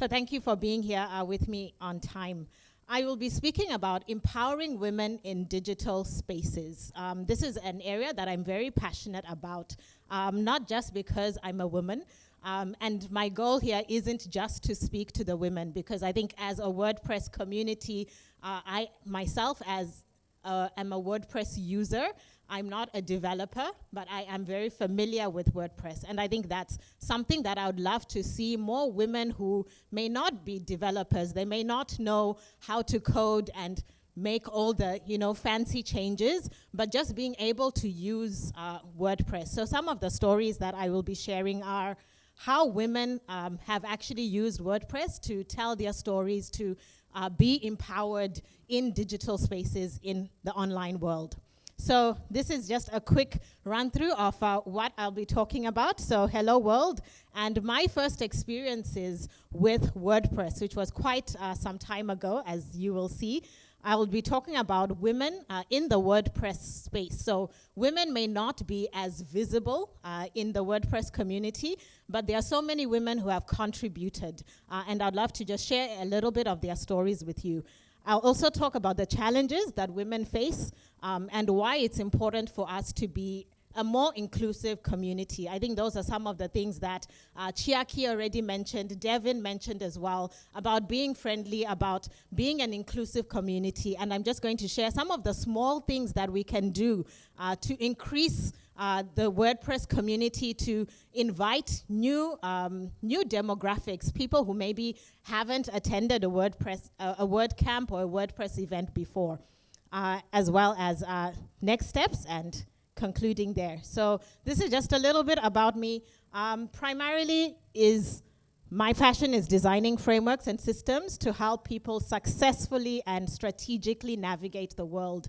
So thank you for being here with me on time. I will be speaking about empowering women in digital spaces. This is an area that I'm very passionate about, not just because I'm a woman, and my goal here isn't just to speak to the women, because I think as a WordPress community, I myself am a WordPress user. I'm not a developer, but I am very familiar with WordPress. And I think that's something that I would love to see more women who may not be developers. They may not know how to code and make all the fancy changes, but just being able to use WordPress. So some of the stories that I will be sharing are how women have actually used WordPress to tell their stories, to be empowered in digital spaces in the online world. So this is just a quick run through of what I'll be talking about. So hello world, and my first experiences with WordPress, which was quite some time ago, as you will see. I will be talking about women in the WordPress space. So women may not be as visible in the WordPress community, but there are so many women who have contributed, and I'd love to just share a little bit of their stories with you. I'll also talk about the challenges that women face and why it's important for us to be a more inclusive community. I think those are some of the things that Chiaki already mentioned, Devin mentioned as well, about being friendly, about being an inclusive community. And I'm just going to share some of the small things that we can do to increase the WordPress community, to invite new demographics, people who maybe haven't attended a WordCamp or a WordPress event before, as well as next steps and concluding there. So this is just a little bit about me. Primarily my passion is designing frameworks and systems to help people successfully and strategically navigate the world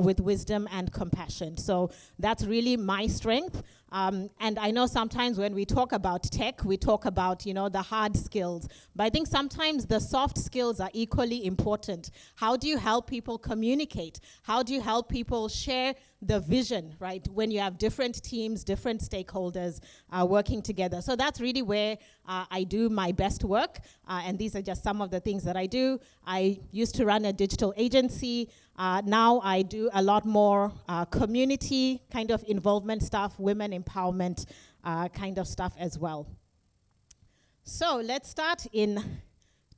with wisdom and compassion. So that's really my strength. And I know sometimes when we talk about tech, we talk about, the hard skills. But I think sometimes the soft skills are equally important. How do you help people communicate? How do you help people share the vision, right? When you have different teams, different stakeholders working together. So that's really where I do my best work. And these are just some of the things that I do. I used to run a digital agency. Now I do a lot more community kind of involvement stuff, women empowerment kind of stuff as well. So let's start in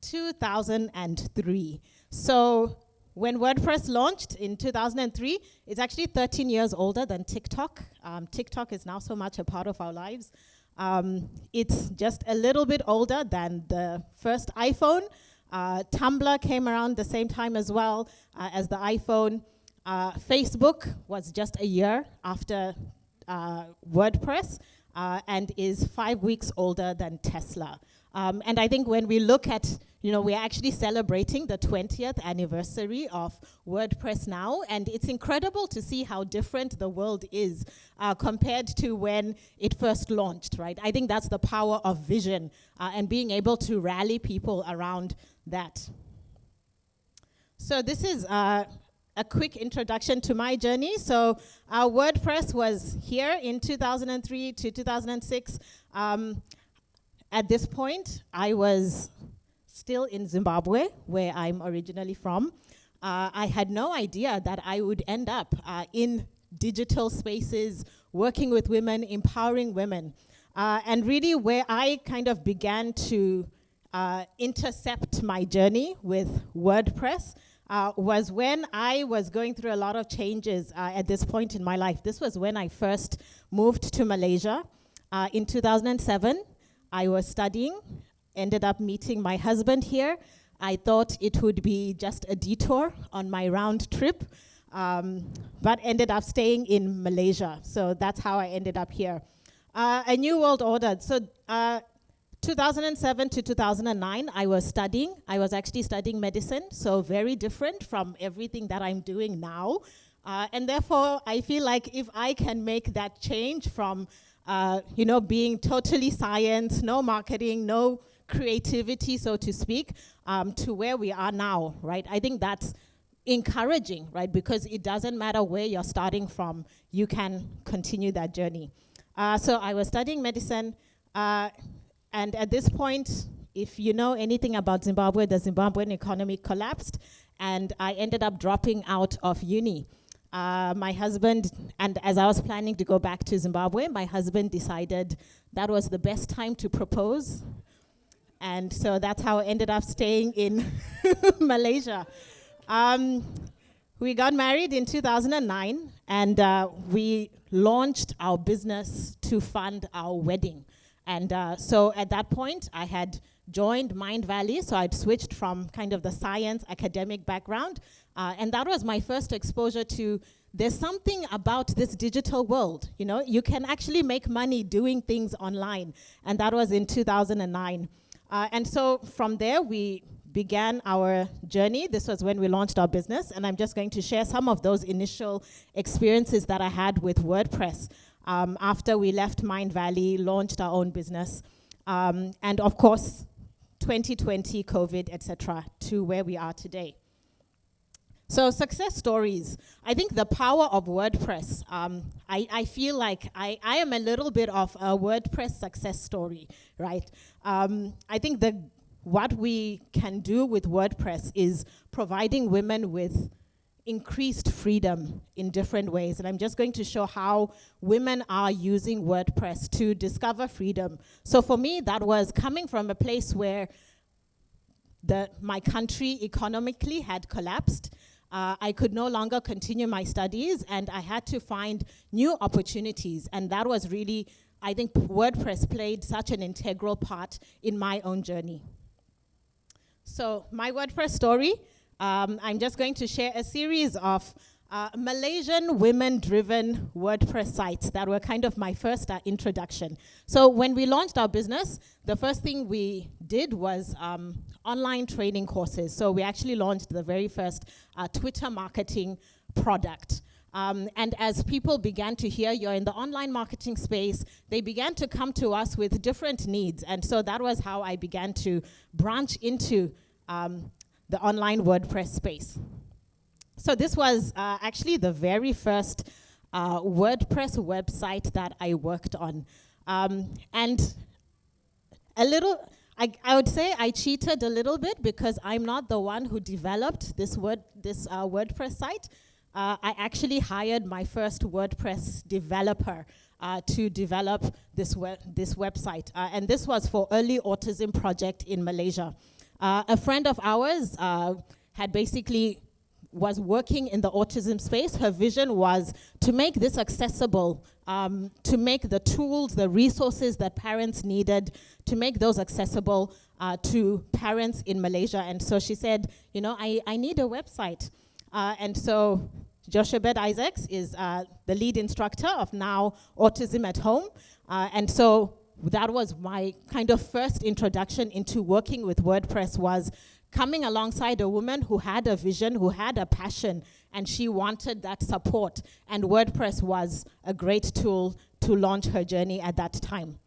2003. So when WordPress launched in 2003, it's actually 13 years older than TikTok. TikTok is now so much a part of our lives. It's just a little bit older than the first iPhone. Tumblr came around the same time as well as the iPhone. Facebook was just a year after WordPress and is 5 weeks older than Tesla. And I think when we look at, we're actually celebrating the 20th anniversary of WordPress now, and it's incredible to see how different the world is compared to when it first launched, right? I think that's the power of vision and being able to rally people around that. So this is a quick introduction to my journey. So WordPress was here in 2003 to 2006. At this point, I was still in Zimbabwe, where I'm originally from. I had no idea that I would end up in digital spaces, working with women, empowering women. And really where I kind of began to intercept my journey with WordPress was when I was going through a lot of changes at this point in my life. This was when I first moved to Malaysia in 2007. I was studying, ended up meeting my husband here. I thought it would be just a detour on my round trip, but ended up staying in Malaysia. So that's how I ended up here. A new world order. So 2007 to 2009, I was studying. I was actually studying medicine, so very different from everything that I'm doing now. And therefore, I feel like if I can make that change from being totally science, no marketing, no creativity, so to speak, to where we are now, right? I think that's encouraging, right? Because it doesn't matter where you're starting from, you can continue that journey. So I was studying medicine, and at this point, if you know anything about Zimbabwe, the Zimbabwean economy collapsed, and I ended up dropping out of uni. My husband, and as I was planning to go back to Zimbabwe, my husband decided that was the best time to propose. And so that's how I ended up staying in Malaysia. We got married in 2009, and we launched our business to fund our wedding. And so at that point, I had joined Mind Valley, so I'd switched from kind of the science academic background, and that was my first exposure to there's something about this digital world, you know, you can actually make money doing things online, and that was in 2009. And so from there, we began our journey. This was when we launched our business, and I'm just going to share some of those initial experiences that I had with WordPress after we left Mind Valley, launched our own business, and of course, 2020, COVID, etc., to where we are today. So success stories. I think the power of WordPress. I feel like I am a little bit of a WordPress success story, right? I think what we can do with WordPress is providing women with increased freedom in different ways. And I'm just going to show how women are using WordPress to discover freedom. So for me, that was coming from a place where my country economically had collapsed. I could no longer continue my studies, and I had to find new opportunities. And that was really, I think WordPress played such an integral part in my own journey. So my WordPress story, I'm just going to share a series of Malaysian women-driven WordPress sites that were kind of my first introduction. So when we launched our business, the first thing we did was online training courses. So we actually launched the very first Twitter marketing product. And as people began to hear you're in the online marketing space, they began to come to us with different needs. And so that was how I began to branch into the online WordPress space. So this was actually the very first WordPress website that I worked on. And I would say I cheated a little bit because I'm not the one who developed this WordPress site. I actually hired my first WordPress developer to develop this website. And this was for Early Autism Project in Malaysia. A friend of ours was working in the autism space. Her vision was to make this accessible, to make the tools, the resources that parents needed, to make those accessible to parents in Malaysia. And so she said, you know, I need a website. And so Joshebed Isaacs is the lead instructor of now Autism at Home. And so that was my kind of first introduction into working with WordPress, was coming alongside a woman who had a vision, who had a passion, and she wanted that support. And WordPress was a great tool to launch her journey at that time.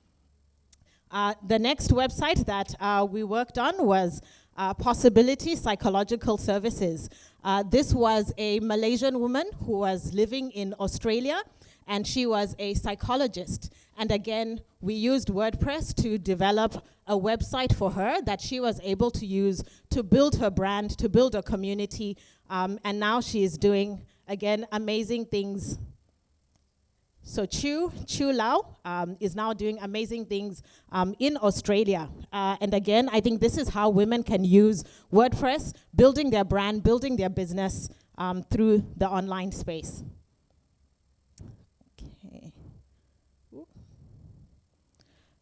The next website that we worked on was Possibility Psychological Services. This was a Malaysian woman who was living in Australia, and she was a psychologist. And again, we used WordPress to develop a website for her that she was able to use to build her brand, to build a community, and now she is doing, again, amazing things. So Chu Lau is now doing amazing things in Australia. And again, I think this is how women can use WordPress, building their brand, building their business through the online space. Okay.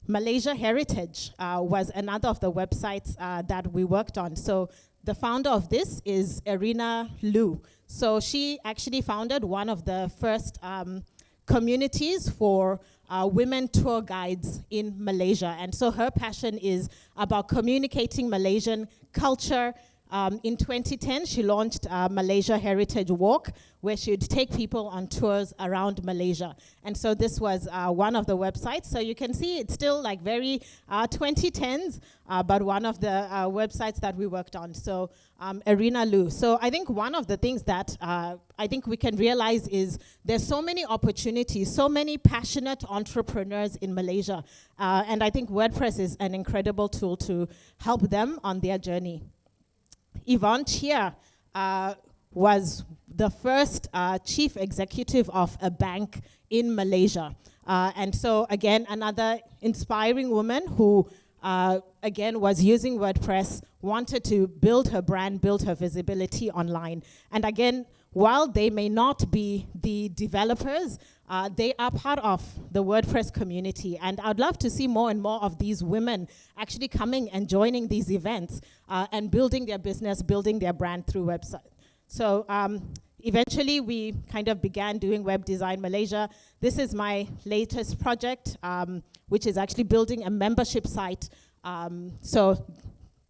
Malaysia Heritage was another of the websites that we worked on. So the founder of this is Irina Liu. So she actually founded one of the first communities for women tour guides in Malaysia. And so her passion is about communicating Malaysian culture, In 2010, she launched Malaysia Heritage Walk, where she would take people on tours around Malaysia. And so this was one of the websites. So you can see it's still like very 2010s, but one of the websites that we worked on. So Arena Lu. So I think one of the things that I think we can realize is there's so many opportunities, so many passionate entrepreneurs in Malaysia. And I think WordPress is an incredible tool to help them on their journey. Yvonne Chia was the first chief executive of a bank in Malaysia. And so again, another inspiring woman who again was using WordPress, wanted to build her brand, build her visibility online. And again, while they may not be the developers, they are part of the WordPress community. And I'd love to see more and more of these women actually coming and joining these events and building their business, building their brand through website. So eventually we kind of began doing Web Design Malaysia. This is my latest project, which is actually building a membership site. So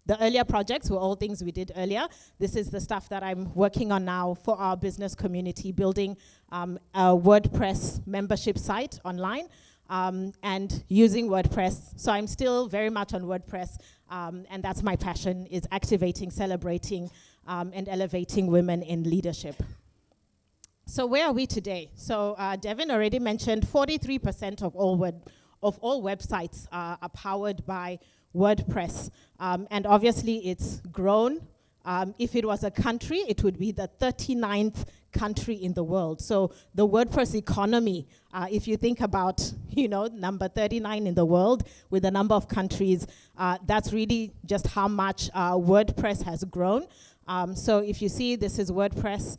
the earlier projects were all things we did earlier. This is the stuff that I'm working on now for our business community, building a WordPress membership site online and using WordPress. So I'm still very much on WordPress, and that's my passion, is activating, celebrating, and elevating women in leadership. So where are we today? So Devin already mentioned 43% of all websites are powered by WordPress. And obviously it's grown. If it was a country, it would be the 39th country in the world. So the WordPress economy, if you think about, number 39 in the world with the number of countries, that's really just how much WordPress has grown. So if you see, this is WordPress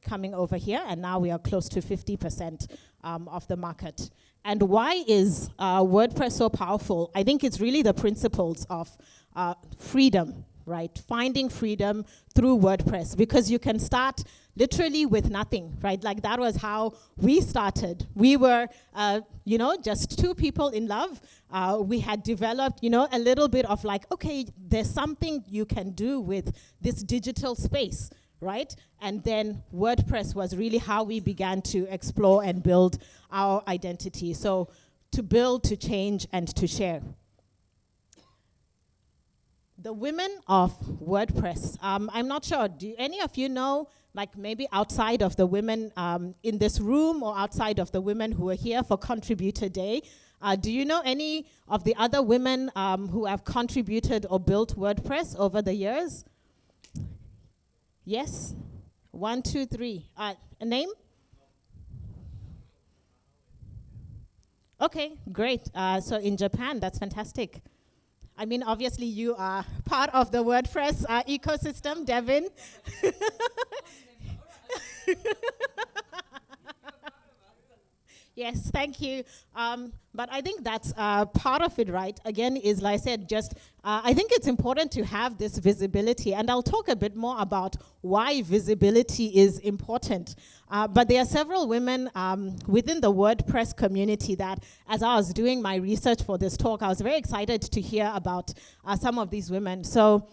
coming over here, and now we are close to 50% of the market. And why is WordPress so powerful? I think it's really the principles of freedom, right? Finding freedom through WordPress, because you can start literally with nothing, right? Like that was how we started. We were, just two people in love. We had developed, a little bit of like, okay, there's something you can do with this digital space, right? And then WordPress was really how we began to explore and build our identity. So to build, to change, and to share. The women of WordPress. I'm not sure, do any of you know, like maybe outside of the women in this room or outside of the women who are here for Contributor Day, do you know any of the other women who have contributed or built WordPress over the years? Yes? 1, 2, 3. A name? Okay, great. So in Japan, that's fantastic. I mean, obviously you are part of the WordPress ecosystem, Devin. Yes, thank you. But I think that's part of it, right? Again, is like I said, just I think it's important to have this visibility, and I'll talk a bit more about why visibility is important. But there are several women within the WordPress community that, as I was doing my research for this talk, I was very excited to hear about some of these women. So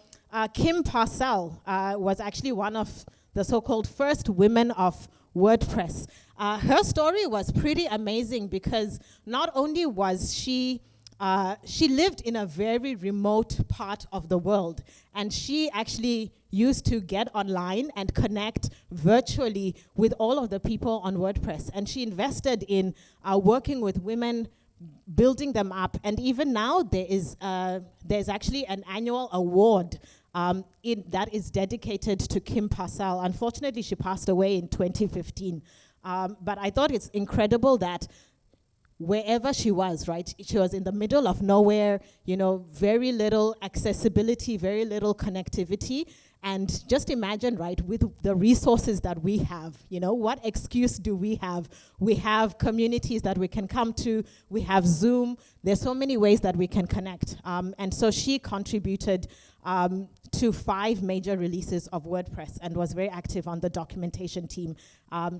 Kim Parcell was actually one of the so-called first women of WordPress. Her story was pretty amazing because not only was she lived in a very remote part of the world, and she actually used to get online and connect virtually with all of the people on WordPress. And she invested in working with women, building them up. And even now there's actually an annual award that is dedicated to Kim Parcell. Unfortunately, she passed away in 2015. But I thought it's incredible that wherever she was, right, she was in the middle of nowhere, very little accessibility, very little connectivity. And just imagine, right, with the resources that we have, what excuse do we have? We have communities that we can come to. We have Zoom. There's so many ways that we can connect. And so she contributed to 5 major releases of WordPress and was very active on the documentation team.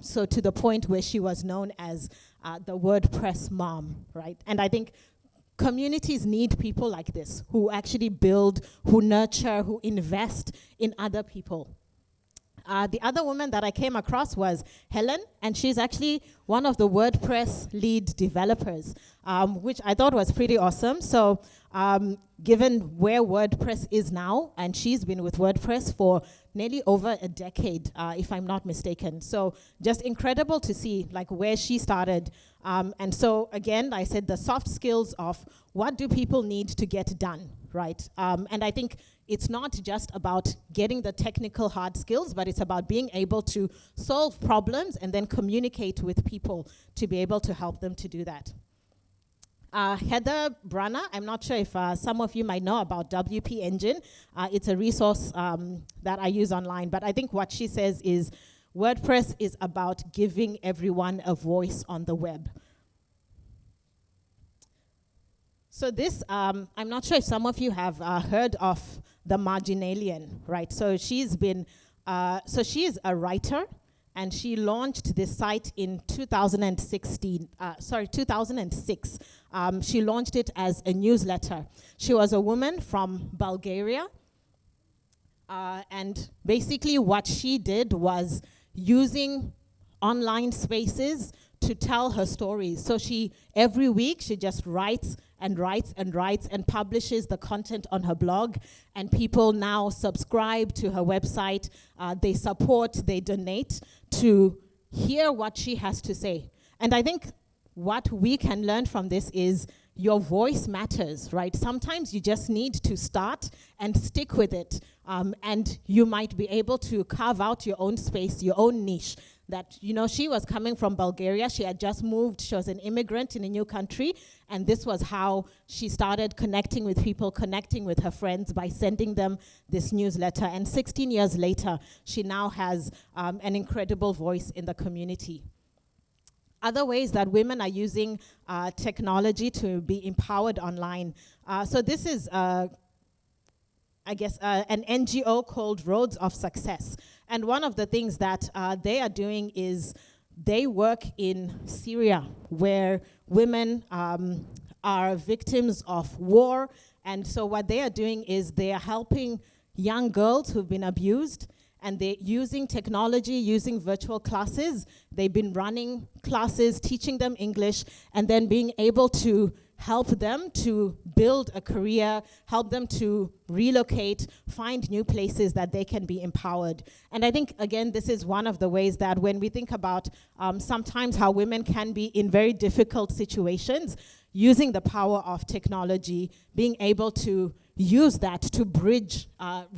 So to the point where she was known as the WordPress mom, right? And I think communities need people like this who actually build, who nurture, who invest in other people. The other woman that I came across was Helen, and she's actually one of the WordPress lead developers, which I thought was pretty awesome. So given where WordPress is now, and she's been with WordPress for nearly over a decade, if I'm not mistaken. So just incredible to see like where she started. And so again, I said the soft skills of what do people need to get done, right? And I think it's not just about getting the technical hard skills, but it's about being able to solve problems and then communicate with people to be able to help them to do that. Heather Brunner, I'm not sure if some of you might know about WP Engine. It's a resource that I use online, but I think what she says is WordPress is about giving everyone a voice on the web. So this, I'm not sure if some of you have heard of the Marginalian, right? So she's been, so she is a writer, and she launched this site in 2006. She launched it as a newsletter. She was a woman from Bulgaria, and basically what she did was using online spaces to tell her stories. So every week, she just writes and writes and writes and publishes the content on her blog, and people now subscribe to her website. They support, they donate to hear what she has to say. And I think what we can learn from this is your voice matters, right? Sometimes you just need to start and stick with it, and you might be able to carve out your own space, your own niche. That, you know, she was coming from Bulgaria. She had just moved. She was an immigrant in a new country. And this was how she started connecting with people, connecting with her friends by sending them this newsletter. And 16 years later, she now has an incredible voice in the community. Other ways that women are using technology to be empowered online. So this is, I guess, an NGO called Roads of Success. And one of the things that they are doing is they work in Syria, where women are victims of war. And so what they are doing is they are helping young girls who've been abused, and they're using technology, using virtual classes. They've been running classes, teaching them English, and then being able to help them to build a career, help them to relocate, find new places that they can be empowered. And I think, again, this is one of the ways that when we think about sometimes how women can be in very difficult situations, using the power of technology, being able to use that to bridge,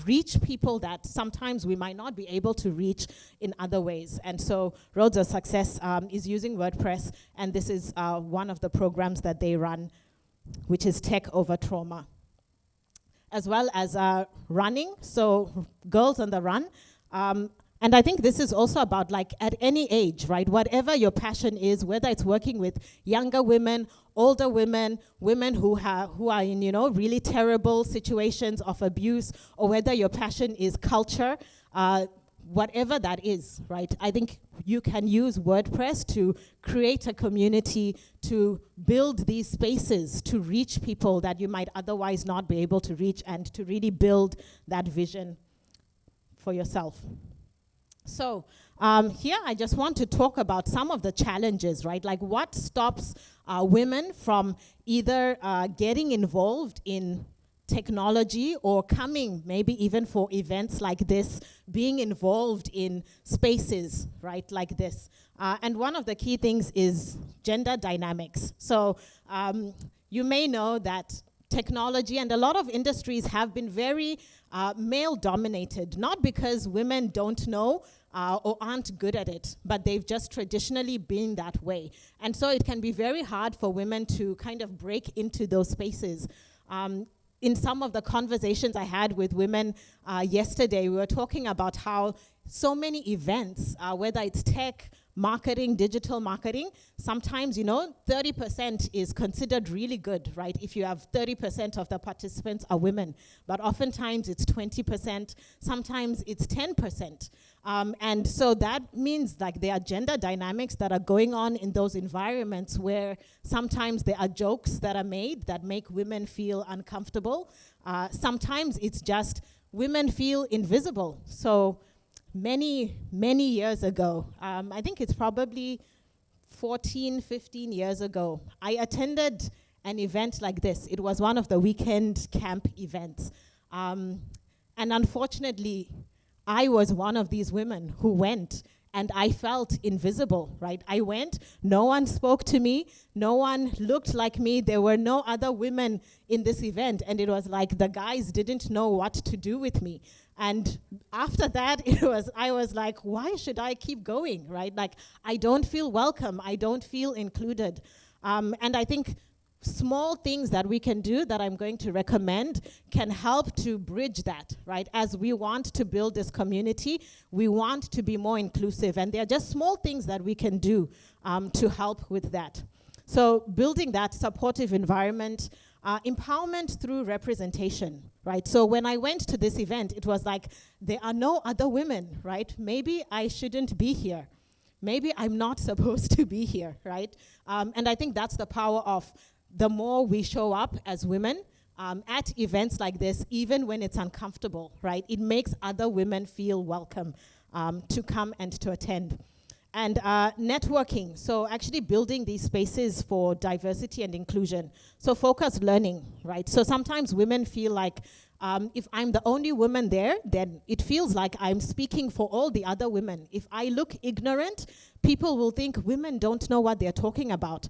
reach people that sometimes we might not be able to reach in other ways. And so Roads of Success is using WordPress, and this is one of the programs that they run, which is Tech Over Trauma. As well as running, so Girls on the Run. And I think this is also about, like, at any age, right? Whatever your passion is, whether it's working with younger women, older women, women who are in, you know, really terrible situations of abuse, or whether your passion is culture, whatever that is, right? I think you can use WordPress to create a community, to build these spaces, to reach people that you might otherwise not be able to reach, and to really build that vision for yourself. So here I just want to talk about some of the challenges, right? Like, what stops women from either getting involved in technology or coming maybe even for events like this, being involved in spaces, right, like this. And one of the key things is gender dynamics. So you may know that technology and a lot of industries have been very male-dominated, not because women don't know or aren't good at it, but they've just traditionally been that way. And so it can be very hard for women to kind of break into those spaces. In some of the conversations I had with women yesterday, we were talking about how so many events, whether it's tech, marketing, digital marketing, sometimes, 30% is considered really good, right? If you have 30% of the participants are women, but oftentimes it's 20%, sometimes it's 10%. And so that means like there are gender dynamics that are going on in those environments where sometimes there are jokes that are made that make women feel uncomfortable. Sometimes it's just women feel invisible. So many years ago, I think it's probably 14, 15 years ago, I attended an event like this. It was one of the weekend camp events. And unfortunately, I was one of these women who went, and I felt invisible, right? I went, no one spoke to me, no one looked like me, there were no other women in this event, and it was like the guys didn't know what to do with me. And after that, I was like, why should I keep going, right? Like, I don't feel welcome, I don't feel included. And I think small things that we can do that I'm going to recommend can help to bridge that, right? As we want to build this community, we want to be more inclusive, and there are just small things that we can do to help with that. So building that supportive environment, empowerment through representation, right? So when I went to this event, it was like, there are no other women, right? Maybe I shouldn't be here. Maybe I'm not supposed to be here, right? And I think that's the power of the more we show up as women at events like this, even when it's uncomfortable, right? It makes other women feel welcome to come and to attend. And networking, so actually building these spaces for diversity and inclusion. So focused learning, right? So sometimes women feel like if I'm the only woman there, then it feels like I'm speaking for all the other women. If I look ignorant, people will think women don't know what they're talking about.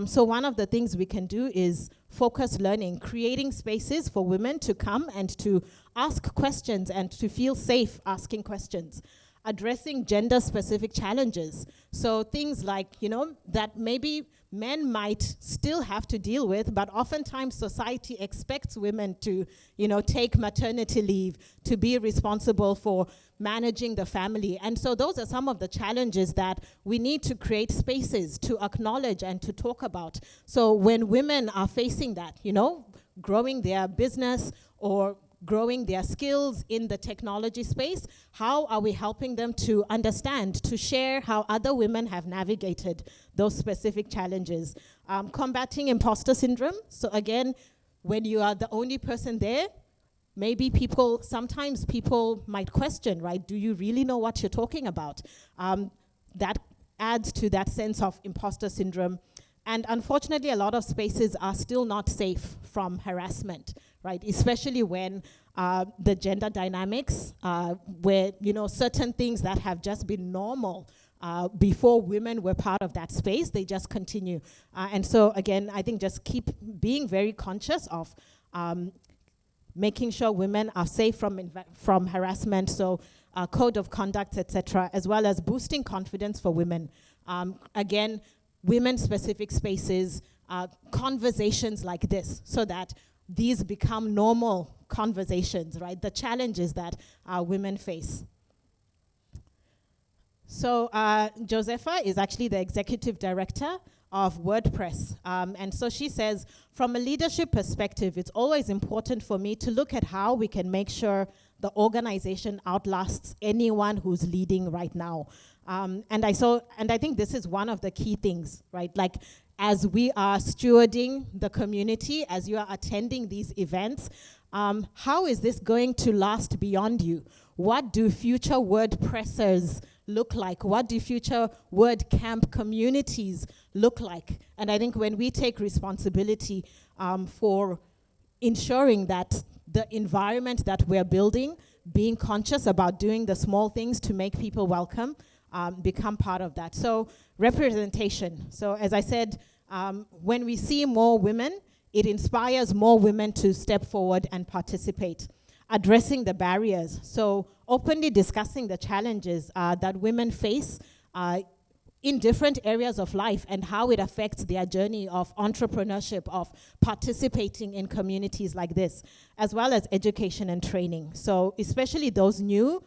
So one of the things we can do is focused learning, creating spaces for women to come and to ask questions and to feel safe asking questions. Addressing gender-specific challenges. So things like, that maybe men might still have to deal with, but oftentimes society expects women to, take maternity leave, to be responsible for managing the family. And so those are some of the challenges that we need to create spaces to acknowledge and to talk about. So when women are facing that, growing their business or growing their skills in the technology space, how are we helping them to understand, to share how other women have navigated those specific challenges? Combating imposter syndrome. So again, when you are the only person there, maybe sometimes people might question, right? Do you really know what you're talking about? That adds to that sense of imposter syndrome. And unfortunately, a lot of spaces are still not safe from harassment, right? Especially when the gender dynamics, where, certain things that have just been normal before women were part of that space, they just continue. And so again, I think just keep being very conscious of making sure women are safe from harassment, so code of conduct, etc., as well as boosting confidence for women. Again, women-specific spaces, conversations like this, so that these become normal conversations, right? The challenges that women face. So Josefa is actually the executive director of WordPress. And so she says, from a leadership perspective, it's always important for me to look at how we can make sure the organization outlasts anyone who's leading right now. And I think this is one of the key things, right? Like, as we are stewarding the community, as you are attending these events, how is this going to last beyond you? What do future WordPressers look like? What do future WordCamp communities look like? And I think when we take responsibility for ensuring that the environment that we're building, being conscious about doing the small things to make people welcome, become part of that. So representation. So as I said, when we see more women, it inspires more women to step forward and participate. Addressing the barriers. So openly discussing the challenges that women face in different areas of life and how it affects their journey of entrepreneurship, of participating in communities like this, as well as education and training. So especially those new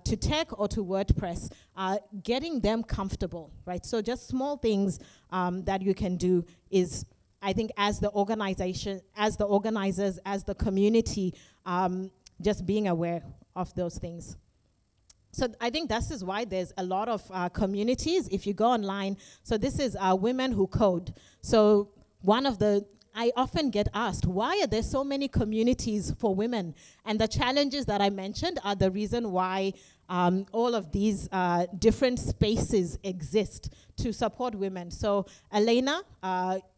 to tech or to WordPress, getting them comfortable, right? So just small things that you can do is, I think, as the organization, as the organizers, as the community, just being aware of those things. So I think this is why there's a lot of communities. If you go online, so this is Women Who Code. So I often get asked, why are there so many communities for women? And the challenges that I mentioned are the reason why all of these different spaces exist to support women. So Elena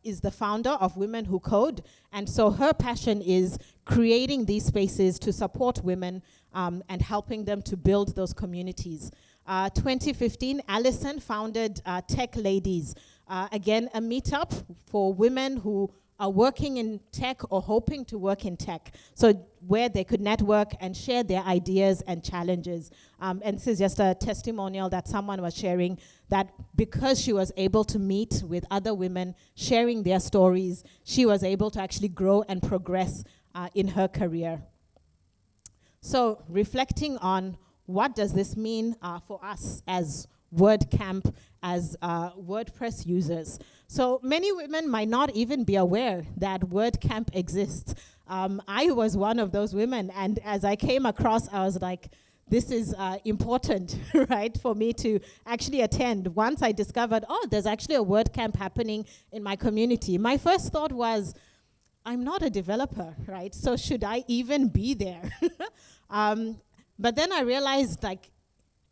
is the founder of Women Who Code, and so her passion is creating these spaces to support women and helping them to build those communities. 2015, Alison founded Tech Ladies, again, a meetup for women who are working in tech or hoping to work in tech, so where they could network and share their ideas and challenges. And this is just a testimonial that someone was sharing, that because she was able to meet with other women sharing their stories, she was able to actually grow and progress in her career. So reflecting on what does this mean for us as WordCamp, as WordPress users. So many women might not even be aware that WordCamp exists. I was one of those women, and as I came across, I was like, this is important, right, for me to actually attend. Once I discovered, oh, there's actually a WordCamp happening in my community, my first thought was, I'm not a developer, right? So should I even be there? But then I realized, like,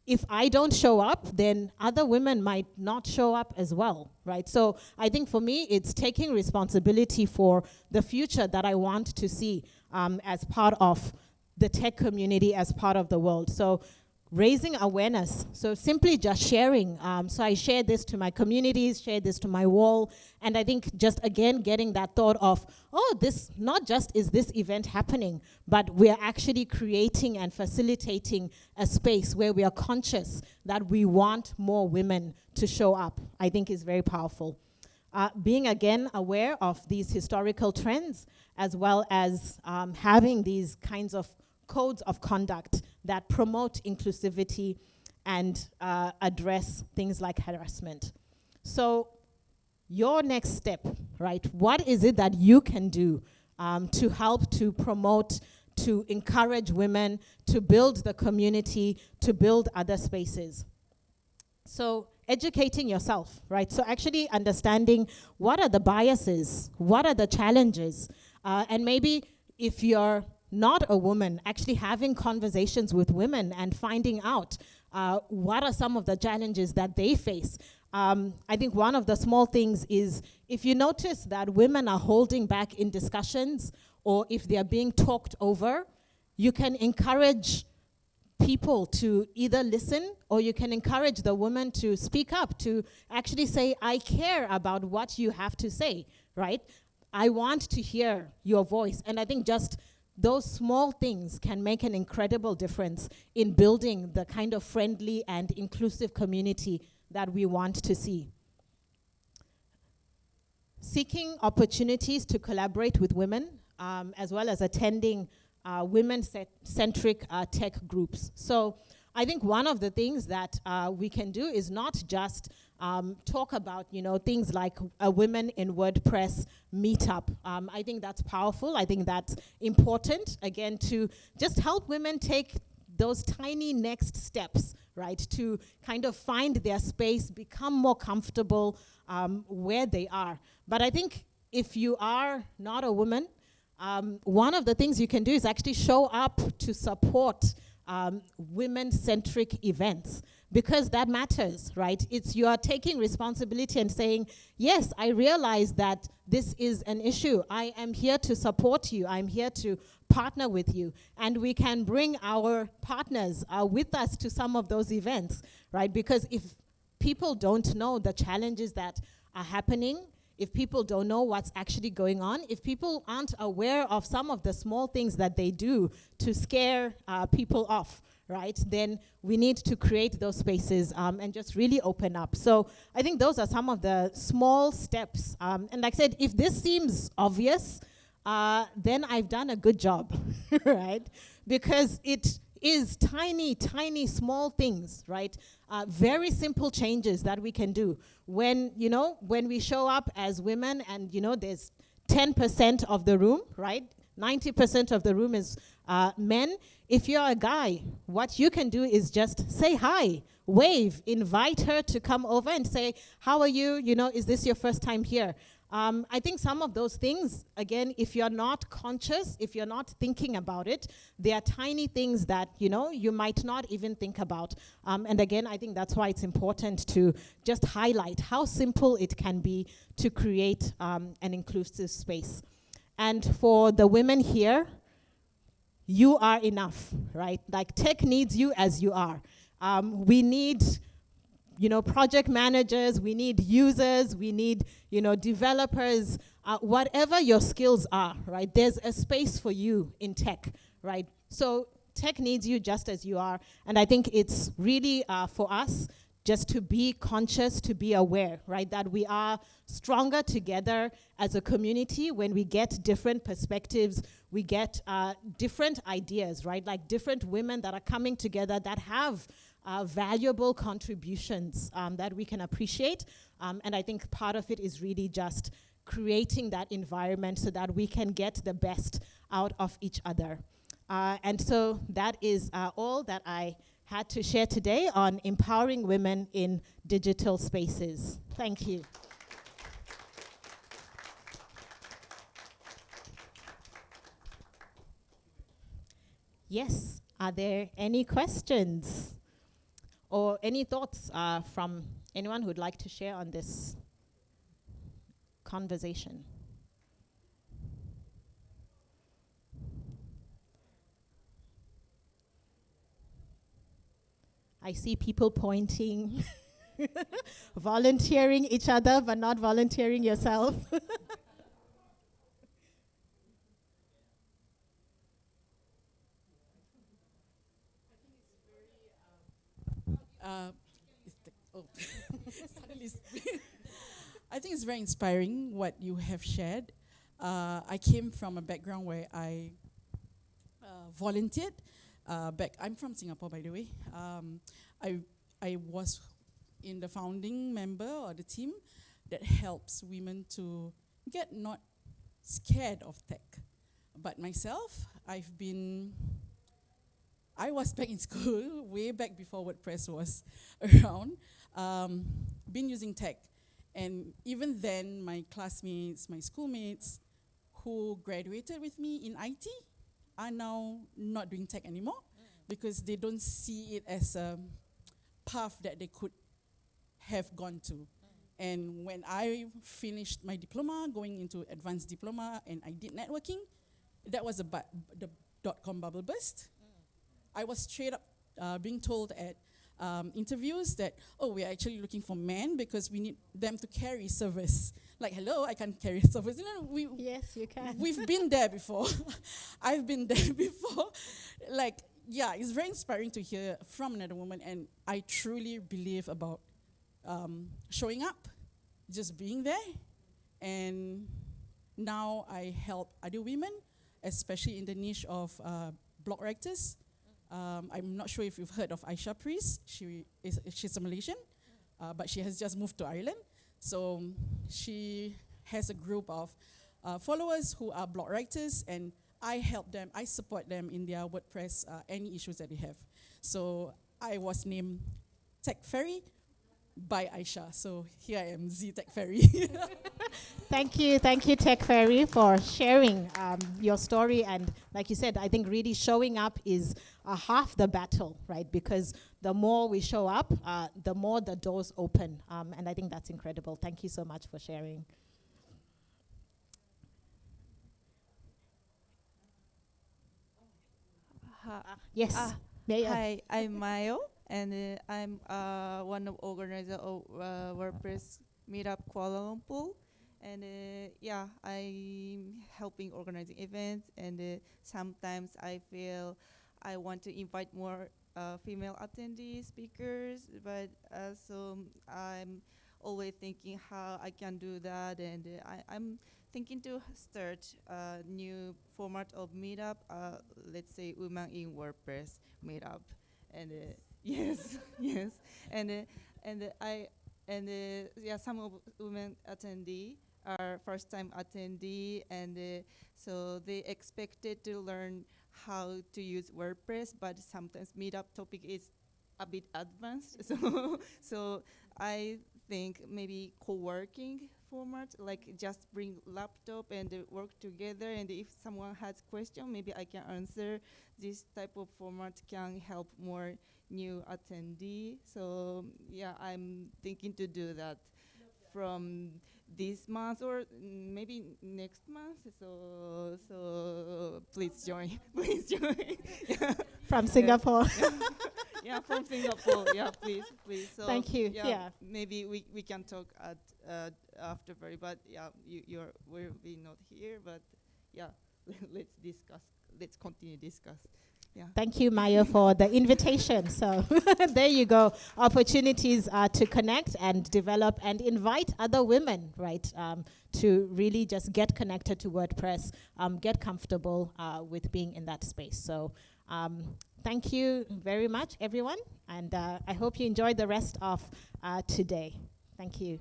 if I don't show up, then other women might not show up as well, right? So I think for me, it's taking responsibility for the future that I want to see as part of the tech community, as part of the world. So raising awareness, so simply just sharing. So I share this to my communities, share this to my wall, and I think just again getting that thought of, oh, this not just is this event happening, but we are actually creating and facilitating a space where we are conscious that we want more women to show up, I think is very powerful. Being again aware of these historical trends, as well as having these kinds of codes of conduct that promote inclusivity and address things like harassment. So your next step, right? What is it that you can do to help to promote, to encourage women, to build the community, to build other spaces? So educating yourself, right? So actually understanding what are the biases, what are the challenges, and maybe if you're not a woman, actually having conversations with women and finding out what are some of the challenges that they face. I think one of the small things is, if you notice that women are holding back in discussions, or if they are being talked over, you can encourage people to either listen, or you can encourage the woman to speak up, to actually say, I care about what you have to say, right? I want to hear your voice. And I think just those small things can make an incredible difference in building the kind of friendly and inclusive community that we want to see. Seeking opportunities to collaborate with women, as well as attending women-centric tech groups. So I think one of the things that we can do is not just talk about, things like a Women in WordPress meetup. I think that's powerful. I think that's important, again, to just help women take those tiny next steps, right, to kind of find their space, become more comfortable where they are. But I think if you are not a woman, one of the things you can do is actually show up to support women-centric events, because that matters, right? It's you are taking responsibility and saying, yes, I realize that this is an issue. I am here to support you. I'm here to partner with you. And we can bring our partners with us to some of those events, right? Because if people don't know the challenges that are happening, if people don't know what's actually going on, if people aren't aware of some of the small things that they do to scare people off, right, then we need to create those spaces and just really open up. So I think those are some of the small steps. And like I said, if this seems obvious, then I've done a good job, right? Because it is tiny, tiny, small things, right? Very simple changes that we can do. When, when we show up as women and, there's 10% of the room, right? 90% of the room is men. If you're a guy, what you can do is just say hi, wave, invite her to come over and say, how are you? Is this your first time here? I think some of those things, again, if you're not conscious, if you're not thinking about it, they are tiny things that, you might not even think about. And again, I think that's why it's important to just highlight how simple it can be to create an inclusive space. And for the women here, you are enough, right? Like, tech needs you as you are. We need project managers, we need users, we need, developers, whatever your skills are, right? There's a space for you in tech, right? So tech needs you just as you are. And I think it's really for us just to be conscious, to be aware, right? That we are stronger together as a community when we get different perspectives, we get different ideas, right? Like different women that are coming together that have valuable contributions that we can appreciate. And I think part of it is really just creating that environment so that we can get the best out of each other. And so that is all that I had to share today on empowering women in digital spaces. Thank you. Yes, are there any questions or any thoughts from anyone who'd like to share on this conversation? I see people pointing, volunteering each other, but not volunteering yourself. I think it's very inspiring what you have shared. I came from a background where I volunteered. I'm from Singapore, by the way. I was in the founding member or the team that helps women to get not scared of tech. But myself, I was back in school, way back before WordPress was around, been using tech. And even then, my classmates, my schoolmates who graduated with me in IT are now not doing tech anymore because they don't see it as a path that they could have gone to. And when I finished my diploma, going into advanced diploma, and I did networking, that was the dot-com bubble burst. I was straight up being told at interviews that, we're actually looking for men because we need them to carry service. Like, hello, I can't carry service. Yes, you can. We've been there before. I've been there before. Like, yeah, it's very inspiring to hear from another woman, and I truly believe about showing up, just being there. And now I help other women, especially in the niche of blog writers. I'm not sure if you've heard of Aisha Priest. She's a Malaysian, but she has just moved to Ireland. So she has a group of followers who are blog writers, and I help them, I support them in their WordPress, any issues that they have. So I was named Tech Fairy by Aisha. So here I am, Z Tech Fairy. Thank you, Tech Fairy, for sharing your story. And like you said, I think really showing up is half the battle, right? Because the more we show up, the more the doors open. And I think that's incredible. Thank you so much for sharing. Yes. Hi, I'm Mayo, and I'm one of organizer of WordPress Meetup Kuala Lumpur. And I'm helping organizing events, and sometimes I feel I want to invite more female attendees, speakers, but also I'm always thinking how I can do that, and I'm thinking to start a new format of meetup. Let's say Women in WordPress meetup, and yes, yes, and yeah, some of women attendee are first time attendee, and so they expected to learn how to use WordPress, but sometimes meetup topic is a bit advanced. So I think maybe co-working format, like just bring laptop and work together, and if someone has question, maybe I can answer. This type of format can help more new attendee. So yeah, I'm thinking to do that from this month or maybe next month. So please join. Please join. Yeah. From Singapore. Yeah, from Singapore. Yeah, please. So Thank you. Yeah. maybe we can talk at after, but yeah, you will be not here, but yeah, let's discuss. Let's continue discuss. Yeah. Thank you, Maya, for the invitation. So there you go. Opportunities to connect and develop and invite other women, right, to really just get connected to WordPress, get comfortable with being in that space. So thank you very much, everyone. And I hope you enjoyed the rest of today. Thank you.